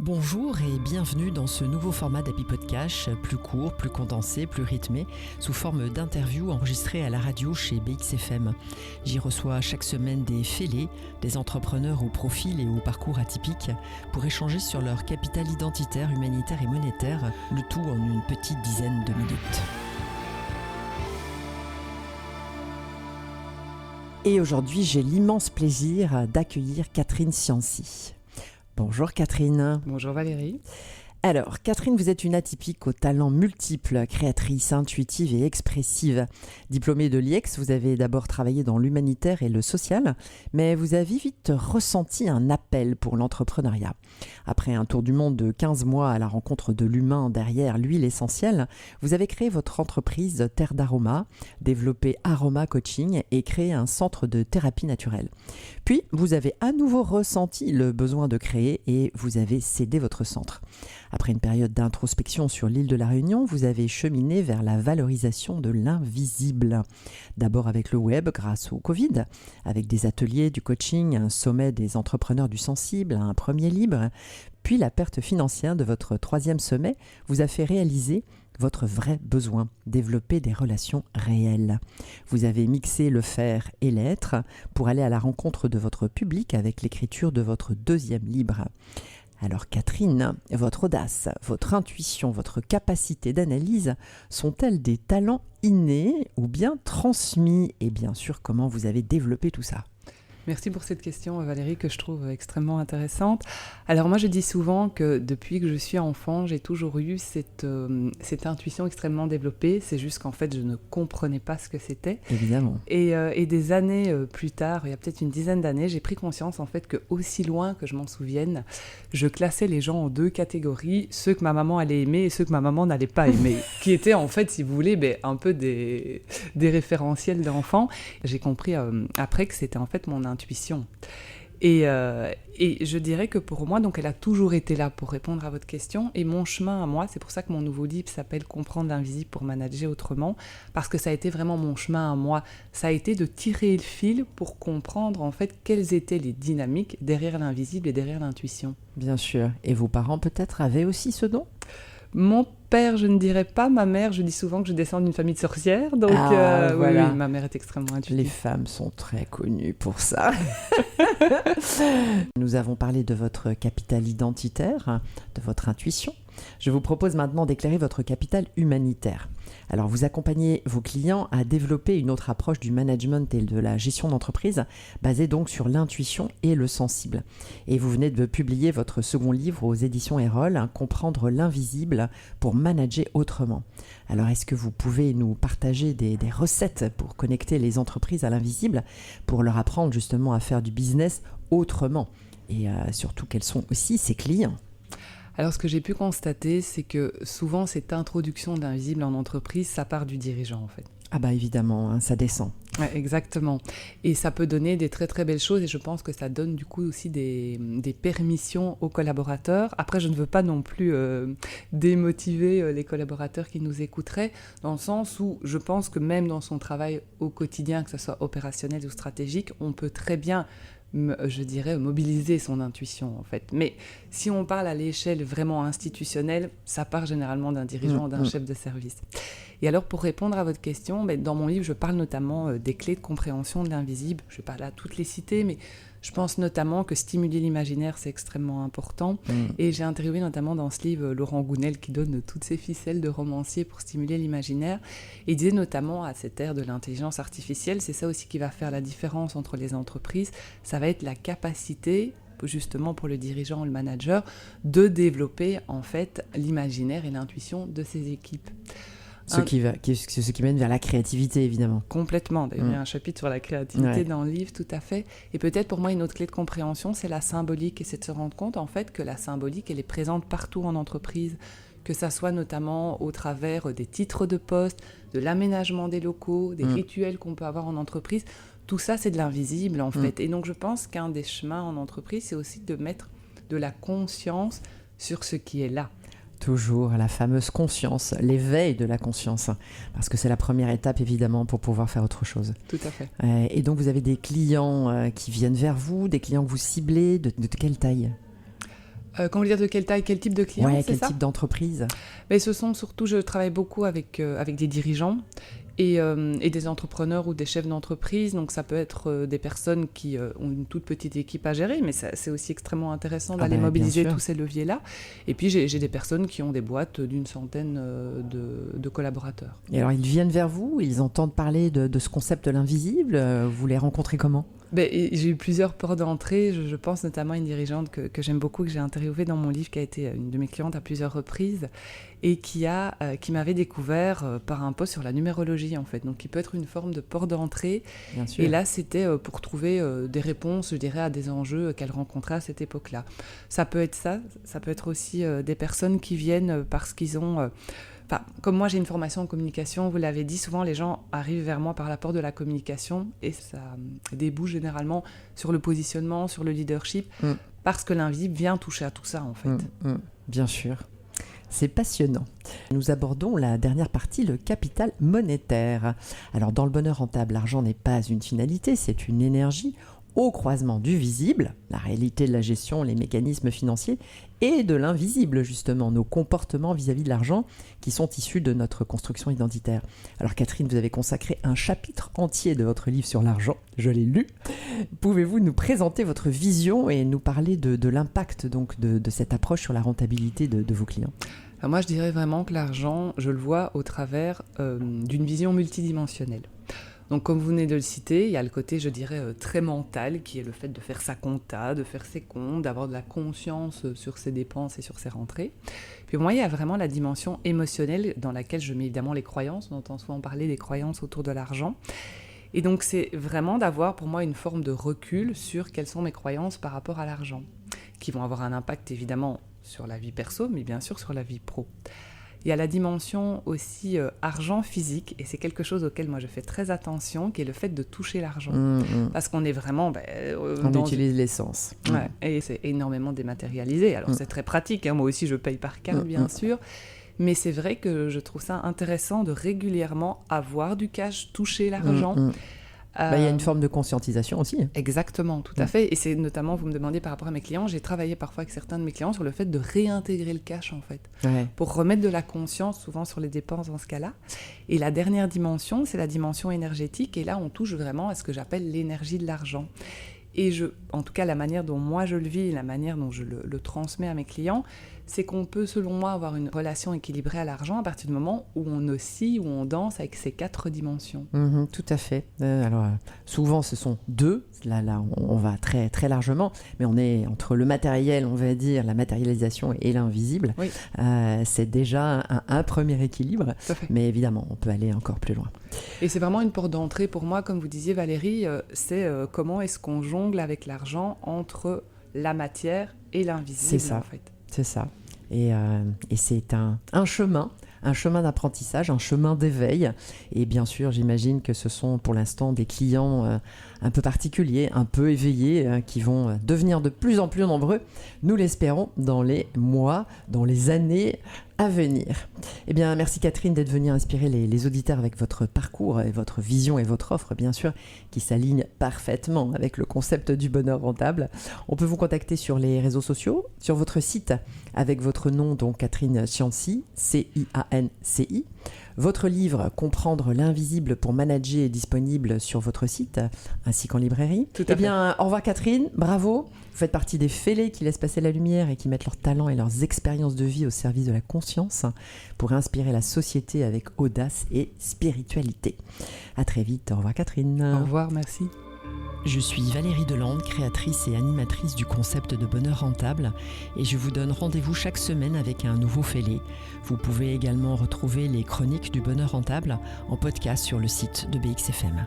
Bonjour et bienvenue dans ce nouveau format d'Happy Podcast, plus court, plus condensé, plus rythmé, sous forme d'interviews enregistrées à la radio chez BXFM. J'y reçois chaque semaine des fêlés, des entrepreneurs au profil et au parcours atypiques, pour échanger sur leur capital identitaire, humanitaire et monétaire, le tout en une petite dizaine de minutes. Et aujourd'hui, j'ai l'immense plaisir d'accueillir Catherine Cianci. Bonjour Catherine. Bonjour Valérie. Alors Catherine, vous êtes une atypique aux talents multiples, créatrice, intuitive et expressive. Diplômée de l'IEX, vous avez d'abord travaillé dans l'humanitaire et le social, mais vous avez vite ressenti un appel pour l'entrepreneuriat. Après un tour du monde de 15 mois à la rencontre de l'humain derrière l'huile essentielle, vous avez créé votre entreprise Terre d'Aroma, développé Aroma Coaching et créé un centre de thérapie naturelle. Puis, vous avez à nouveau ressenti le besoin de créer et vous avez cédé votre centre. Après une période d'introspection sur l'île de la Réunion, vous avez cheminé vers la valorisation de l'invisible. D'abord avec le web grâce au Covid, avec des ateliers, du coaching, un sommet des entrepreneurs du sensible, un premier livre. Puis la perte financière de votre troisième sommet vous a fait réaliser votre vrai besoin, développer des relations réelles. Vous avez mixé le faire et l'être pour aller à la rencontre de votre public avec l'écriture de votre deuxième livre. Alors Catherine, votre audace, votre intuition, votre capacité d'analyse sont-elles des talents innés ou bien transmis? Et bien sûr, comment vous avez développé tout ça? Merci pour cette question Valérie que je trouve extrêmement intéressante. Alors moi je dis souvent que depuis que je suis enfant, j'ai toujours eu cette intuition extrêmement développée. C'est juste qu'en fait je ne comprenais pas ce que c'était. Évidemment. Et des années plus tard, il y a peut-être une dizaine d'années, j'ai pris conscience en fait que aussi loin que je m'en souvienne, je classais les gens en deux catégories, ceux que ma maman allait aimer et ceux que ma maman n'allait pas aimer, qui étaient en fait, si vous voulez, un peu des référentiels d'enfants. J'ai compris après que c'était en fait mon intuition. Et je dirais que pour moi, donc elle a toujours été là pour répondre à votre question. Et mon chemin à moi, c'est pour ça que mon nouveau livre s'appelle « Comprendre l'invisible pour manager autrement », parce que ça a été vraiment mon chemin à moi. Ça a été de tirer le fil pour comprendre en fait quelles étaient les dynamiques derrière l'invisible et derrière l'intuition. Bien sûr. Et vos parents peut-être avaient aussi ce don? Mon père, je ne dirais pas. Ma mère, je dis souvent que je descends d'une famille de sorcières. Donc, voilà. Oui, ma mère est extrêmement intuitive. Les femmes sont très connues pour ça. Nous avons parlé de votre capital identitaire, de votre intuition. Je vous propose maintenant d'éclairer votre capital humanitaire. Alors, vous accompagnez vos clients à développer une autre approche du management et de la gestion d'entreprise, basée donc sur l'intuition et le sensible. Et vous venez de publier votre second livre aux éditions Erol, Comprendre l'invisible pour manager autrement. Alors, est-ce que vous pouvez nous partager des recettes pour connecter les entreprises à l'invisible, pour leur apprendre justement à faire du business autrement? Et surtout, quels sont aussi ses clients? Alors, ce que j'ai pu constater, c'est que souvent, cette introduction de l'invisible en entreprise, ça part du dirigeant, en fait. Ah bah évidemment, hein, ça descend. Ouais, exactement. Et ça peut donner des très très belles choses et je pense que ça donne du coup aussi des permissions aux collaborateurs. Après, je ne veux pas non plus démotiver les collaborateurs qui nous écouteraient, dans le sens où je pense que même dans son travail au quotidien, que ce soit opérationnel ou stratégique, on peut très bien, je dirais, mobiliser son intuition en fait. Mais si on parle à l'échelle vraiment institutionnelle, ça part généralement d'un dirigeant ou d'un chef de service. Et alors pour répondre à votre question, dans mon livre je parle notamment des clés de compréhension de l'invisible. Je ne vais pas là toutes les citer, mais je pense notamment que stimuler l'imaginaire c'est extrêmement important. Et j'ai interviewé notamment dans ce livre Laurent Gounel qui donne toutes ses ficelles de romancier pour stimuler l'imaginaire. Et il disait notamment à cette ère de l'intelligence artificielle, c'est ça aussi qui va faire la différence entre les entreprises, ça va être la capacité justement pour le dirigeant ou le manager de développer en fait l'imaginaire et l'intuition de ses équipes. Ce qui mène vers la créativité, évidemment. Complètement. D'ailleurs, il y a un chapitre sur la créativité dans le livre, tout à fait. Et peut-être pour moi, une autre clé de compréhension, c'est la symbolique. Et c'est de se rendre compte, en fait, que la symbolique, elle est présente partout en entreprise. Que ça soit notamment au travers des titres de poste, de l'aménagement des locaux, des rituels qu'on peut avoir en entreprise. Tout ça, c'est de l'invisible, en fait. Et donc, je pense qu'un des chemins en entreprise, c'est aussi de mettre de la conscience sur ce qui est là. Toujours la fameuse conscience, l'éveil de la conscience, parce que c'est la première étape évidemment pour pouvoir faire autre chose. Tout à fait. Et donc vous avez des clients qui viennent vers vous, des clients que vous ciblez, de quelle taille ? Quand vous dire de quelle taille, quel type de client, c'est quel ça? type d'entreprise? Mais ce sont surtout, je travaille beaucoup avec des dirigeants et des entrepreneurs ou des chefs d'entreprise. Donc ça peut être des personnes qui ont une toute petite équipe à gérer, mais c'est aussi extrêmement intéressant d'aller mobiliser tous ces leviers-là. Et puis j'ai des personnes qui ont des boîtes d'une centaine de collaborateurs. Et alors ils viennent vers vous, ils entendent parler de ce concept de l'invisible, vous les rencontrez comment? J'ai eu plusieurs portes d'entrée. Je pense notamment à une dirigeante que j'aime beaucoup, que j'ai interviewée dans mon livre, qui a été une de mes clientes à plusieurs reprises et qui m'avait découvert par un post sur la numérologie, en fait. Donc, qui peut être une forme de porte d'entrée. Bien sûr. Et là, c'était pour trouver des réponses, je dirais, à des enjeux qu'elle rencontrait à cette époque-là. Ça peut être ça. Ça peut être aussi des personnes qui viennent parce qu'ils ont... comme moi j'ai une formation en communication, vous l'avez dit, souvent les gens arrivent vers moi par la porte de la communication et ça débouche généralement sur le positionnement, sur le leadership, parce que l'invisible vient toucher à tout ça en fait. Bien sûr. C'est passionnant. Nous abordons la dernière partie, le capital monétaire. Alors dans le bonheur rentable, l'argent n'est pas une finalité, c'est une énergie au croisement du visible, la réalité de la gestion, les mécanismes financiers, et de l'invisible, justement, nos comportements vis-à-vis de l'argent qui sont issus de notre construction identitaire. Alors Catherine, vous avez consacré un chapitre entier de votre livre sur l'argent, je l'ai lu. Pouvez-vous nous présenter votre vision et nous parler de l'impact donc, de cette approche sur la rentabilité de vos clients? Alors moi, je dirais vraiment que l'argent, je le vois au travers d'une vision multidimensionnelle. Donc, comme vous venez de le citer, il y a le côté, je dirais, très mental, qui est le fait de faire sa compta, de faire ses comptes, d'avoir de la conscience sur ses dépenses et sur ses rentrées. Puis pour moi, il y a vraiment la dimension émotionnelle dans laquelle je mets évidemment les croyances. On entend souvent parler des croyances autour de l'argent. Et donc, c'est vraiment d'avoir pour moi une forme de recul sur quelles sont mes croyances par rapport à l'argent, qui vont avoir un impact évidemment sur la vie perso, mais bien sûr sur la vie pro. Il y a la dimension aussi argent physique, et c'est quelque chose auquel moi je fais très attention, qui est le fait de toucher l'argent. Parce qu'on est vraiment... on utilise l'essence. Ouais, et c'est énormément dématérialisé. Alors c'est très pratique, hein. Moi aussi je paye par carte bien sûr, mais c'est vrai que je trouve ça intéressant de régulièrement avoir du cash, toucher l'argent. Il y a une forme de conscientisation aussi. Exactement, tout à fait. Et c'est notamment, vous me demandez par rapport à mes clients, j'ai travaillé parfois avec certains de mes clients sur le fait de réintégrer le cash en fait, pour remettre de la conscience souvent sur les dépenses dans ce cas-là. Et la dernière dimension, c'est la dimension énergétique. Et là, on touche vraiment à ce que j'appelle l'énergie de l'argent. Et en tout cas, la manière dont moi je le vis, la manière dont je le transmets à mes clients, c'est qu'on peut, selon moi, avoir une relation équilibrée à l'argent à partir du moment où on oscille, où on danse avec ces 4 dimensions. Tout à fait. Alors, souvent, ce sont 2. Là, on va très, très largement, mais on est entre le matériel, on va dire, la matérialisation et l'invisible. Oui. C'est déjà un premier équilibre, mais évidemment, on peut aller encore plus loin. Et c'est vraiment une porte d'entrée pour moi, comme vous disiez, Valérie, c'est comment est-ce qu'on jongle avec l'argent entre la matière et l'invisible. C'est ça. En fait. C'est ça. Et c'est un chemin d'apprentissage, un chemin d'éveil. Et bien sûr, j'imagine que ce sont pour l'instant des clients un peu particuliers, un peu éveillés, qui vont devenir de plus en plus nombreux, nous l'espérons, dans les mois, dans les années à venir. Eh bien, merci Catherine d'être venue inspirer les auditeurs avec votre parcours et votre vision et votre offre, bien sûr, qui s'aligne parfaitement avec le concept du bonheur rentable. On peut vous contacter sur les réseaux sociaux, sur votre site avec votre nom, donc Catherine Cianci, C-I-A-N-C-I. Votre livre « Comprendre l'invisible pour manager » est disponible sur votre site, ainsi qu'en librairie. Eh bien, au revoir Catherine, bravo. Vous faites partie des fêlés qui laissent passer la lumière et qui mettent leurs talents et leurs expériences de vie au service de la conscience pour inspirer la société avec audace et spiritualité. À très vite. Au revoir Catherine. Au revoir, merci. Je suis Valérie Delande, créatrice et animatrice du concept de bonheur rentable, et je vous donne rendez-vous chaque semaine avec un nouveau fêlé. Vous pouvez également retrouver les chroniques du bonheur rentable en podcast sur le site de BXFM.